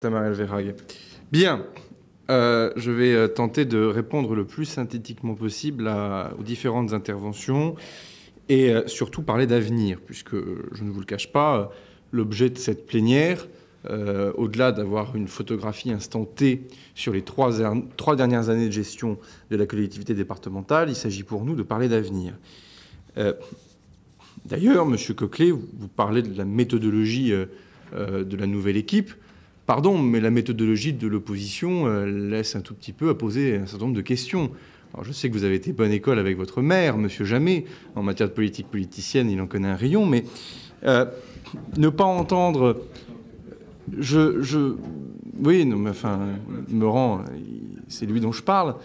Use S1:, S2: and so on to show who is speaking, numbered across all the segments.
S1: Tamarel Verhaeghe. Bien, je vais tenter de répondre le plus synthétiquement possible aux différentes interventions et surtout parler d'avenir, puisque je ne vous le cache pas, l'objet de cette plénière, au-delà d'avoir une photographie instant T sur les trois dernières années de gestion de la collectivité départementale, il s'agit pour nous de parler d'avenir. D'ailleurs, M. Coquelet, vous parlez de la méthodologie de la nouvelle équipe. Pardon, mais la méthodologie de l'opposition laisse un tout petit peu à poser un certain nombre de questions. Alors, je sais que vous avez été bonne école avec votre maire, M. Jamet, en matière de politique politicienne, il en connaît un rayon, mais ne pas entendre... Oui, non, mais enfin, Meurant, c'est lui dont je parle.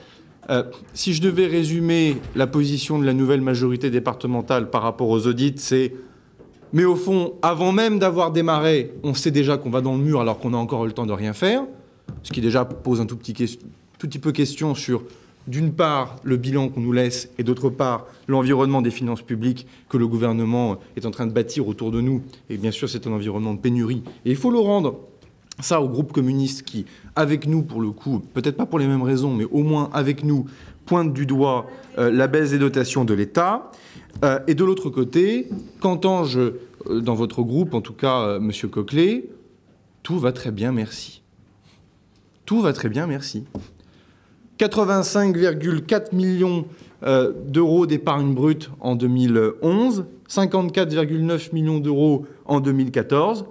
S1: Si je devais résumer la position de la nouvelle majorité départementale par rapport aux audits, c'est... Mais au fond, avant même d'avoir démarré, on sait déjà qu'on va dans le mur alors qu'on a encore eu le temps de rien faire, ce qui déjà pose un tout petit peu question sur, d'une part, le bilan qu'on nous laisse, et d'autre part, l'environnement des finances publiques que le gouvernement est en train de bâtir autour de nous. Et bien sûr, c'est un environnement de pénurie. Et il faut le rendre, ça, au groupe communiste qui, avec nous, pour le coup, peut-être pas pour les mêmes raisons, mais au moins avec nous, pointe du doigt la baisse des dotations de l'État. Et de l'autre côté, qu'entends-je dans votre groupe, en tout cas, M. Coquelet, tout va très bien, merci. Tout va très bien, merci. 85,4 millions d'euros d'épargne brute en 2011, 54,9 millions d'euros en 2014,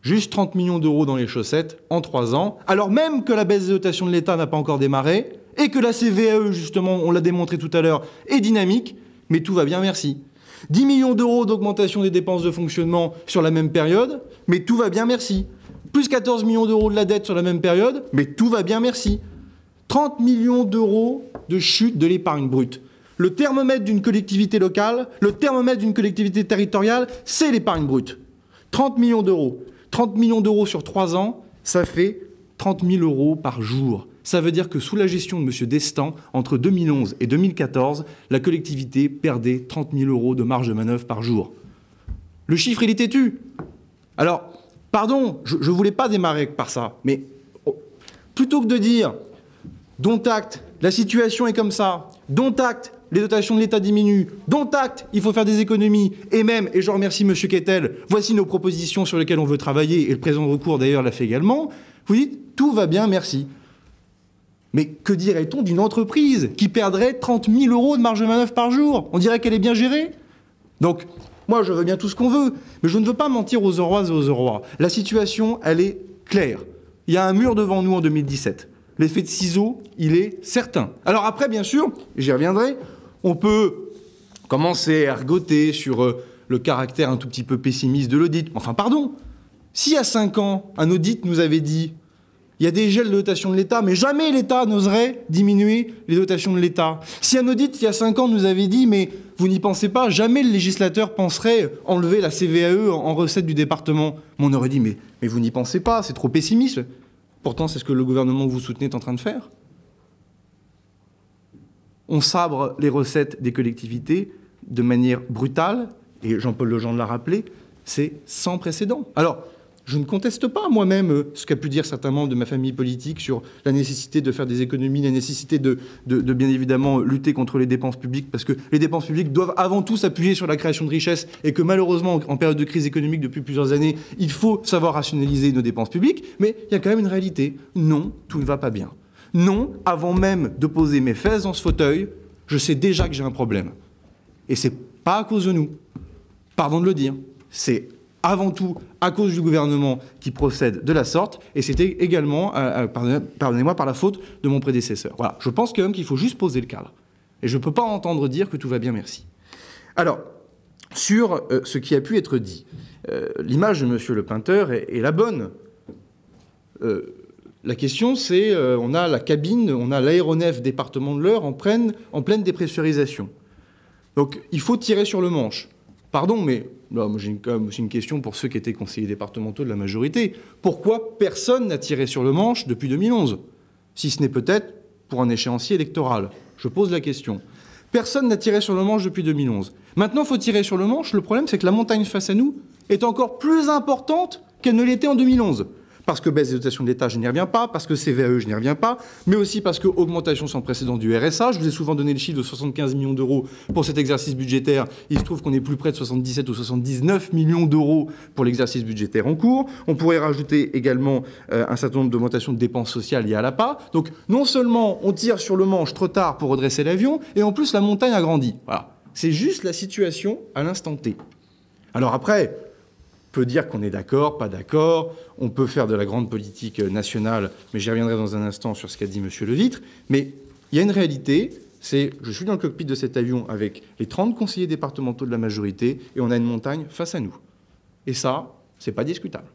S1: juste 30 millions d'euros dans les chaussettes en 3 ans, alors même que la baisse des dotations de l'État n'a pas encore démarré, et que la CVAE, justement, on l'a démontré tout à l'heure, est dynamique, mais tout va bien, merci. 10 millions d'euros d'augmentation des dépenses de fonctionnement sur la même période, mais tout va bien, merci. Plus 14 millions d'euros de la dette sur la même période, mais tout va bien, merci. 30 millions d'euros de chute de l'épargne brute. Le thermomètre d'une collectivité locale, le thermomètre d'une collectivité territoriale, c'est l'épargne brute. 30 millions d'euros. 30 millions d'euros sur 3 ans, ça fait 30 000 euros par jour. Ça veut dire que sous la gestion de M. Destin, entre 2011 et 2014, la collectivité perdait 30 000 euros de marge de manœuvre par jour. Le chiffre, il est têtu. Alors, pardon, je ne voulais pas démarrer par ça, mais plutôt que de dire « dont acte, la situation est comme ça, dont acte, les dotations de l'État diminuent, dont acte, il faut faire des économies, et même, et je remercie M. Kettel, voici nos propositions sur lesquelles on veut travailler, et le président de recours d'ailleurs l'a fait également », vous dites « tout va bien, merci ». Mais que dirait-on d'une entreprise qui perdrait 30 000 euros de marge de manœuvre par jour? On dirait qu'elle est bien gérée. Donc, moi, je veux bien tout ce qu'on veut, mais je ne veux pas mentir aux Auroises et aux Aurois. La situation, elle est claire. Il y a un mur devant nous en 2017. L'effet de ciseau, il est certain. Alors après, bien sûr, j'y reviendrai, on peut commencer à ergoter sur le caractère un tout petit peu pessimiste de l'audit. Enfin, pardon, si il y a 5 ans, un audit nous avait dit il y a des gels de dotations de l'État, mais jamais l'État n'oserait diminuer les dotations de l'État. Si un audit, il y a 5 ans, nous avait dit, mais vous n'y pensez pas, jamais le législateur penserait enlever la CVAE en recettes du département. On aurait dit, mais vous n'y pensez pas, c'est trop pessimiste. Pourtant, c'est ce que le gouvernement que vous soutenez est en train de faire. On sabre les recettes des collectivités de manière brutale, et Jean-Paul Legendre l'a rappelé, c'est sans précédent. Alors, je ne conteste pas moi-même ce qu'a pu dire certains membres de ma famille politique sur la nécessité de faire des économies, la nécessité de bien évidemment lutter contre les dépenses publiques, parce que les dépenses publiques doivent avant tout s'appuyer sur la création de richesses et que malheureusement, en période de crise économique depuis plusieurs années, il faut savoir rationaliser nos dépenses publiques, mais il y a quand même une réalité. Non, tout ne va pas bien. Non, avant même de poser mes fesses dans ce fauteuil, je sais déjà que j'ai un problème. Et c'est pas à cause de nous. Pardon de le dire. C'est avant tout à cause du gouvernement qui procède de la sorte, et c'était également, pardonnez-moi, par la faute de mon prédécesseur. Voilà, je pense quand même qu'il faut juste poser le cadre. Et je ne peux pas entendre dire que tout va bien, merci. Alors, sur ce qui a pu être dit, l'image de M. Lepeinteur est la bonne. La question, c'est, on a la cabine, on a l'aéronef département de l'Eure en pleine dépressurisation. Donc, il faut tirer sur le manche. Pardon, mais là, moi, j'ai quand même aussi une question pour ceux qui étaient conseillers départementaux de la majorité. Pourquoi personne n'a tiré sur le manche depuis 2011? Si ce n'est peut-être pour un échéancier électoral. Je pose la question. Personne n'a tiré sur le manche depuis 2011. Maintenant, il faut tirer sur le manche. Le problème, c'est que la montagne face à nous est encore plus importante qu'elle ne l'était en 2011. Parce que baisse des dotations de l'État, je n'y reviens pas. Parce que CVAE, je n'y reviens pas. Mais aussi parce que augmentation sans précédent du RSA. Je vous ai souvent donné le chiffre de 75 millions d'euros pour cet exercice budgétaire. Il se trouve qu'on est plus près de 77 ou 79 millions d'euros pour l'exercice budgétaire en cours. On pourrait rajouter également un certain nombre d'augmentations de dépenses sociales liées à l'APA. Donc non seulement on tire sur le manche trop tard pour redresser l'avion, et en plus la montagne a grandi. Voilà. C'est juste la situation à l'instant T. Alors après, on peut dire qu'on est d'accord, pas d'accord, on peut faire de la grande politique nationale, mais j'y reviendrai dans un instant sur ce qu'a dit M. Levitre, mais il y a une réalité, c'est je suis dans le cockpit de cet avion avec les 30 conseillers départementaux de la majorité, et on a une montagne face à nous. Et ça, c'est pas discutable.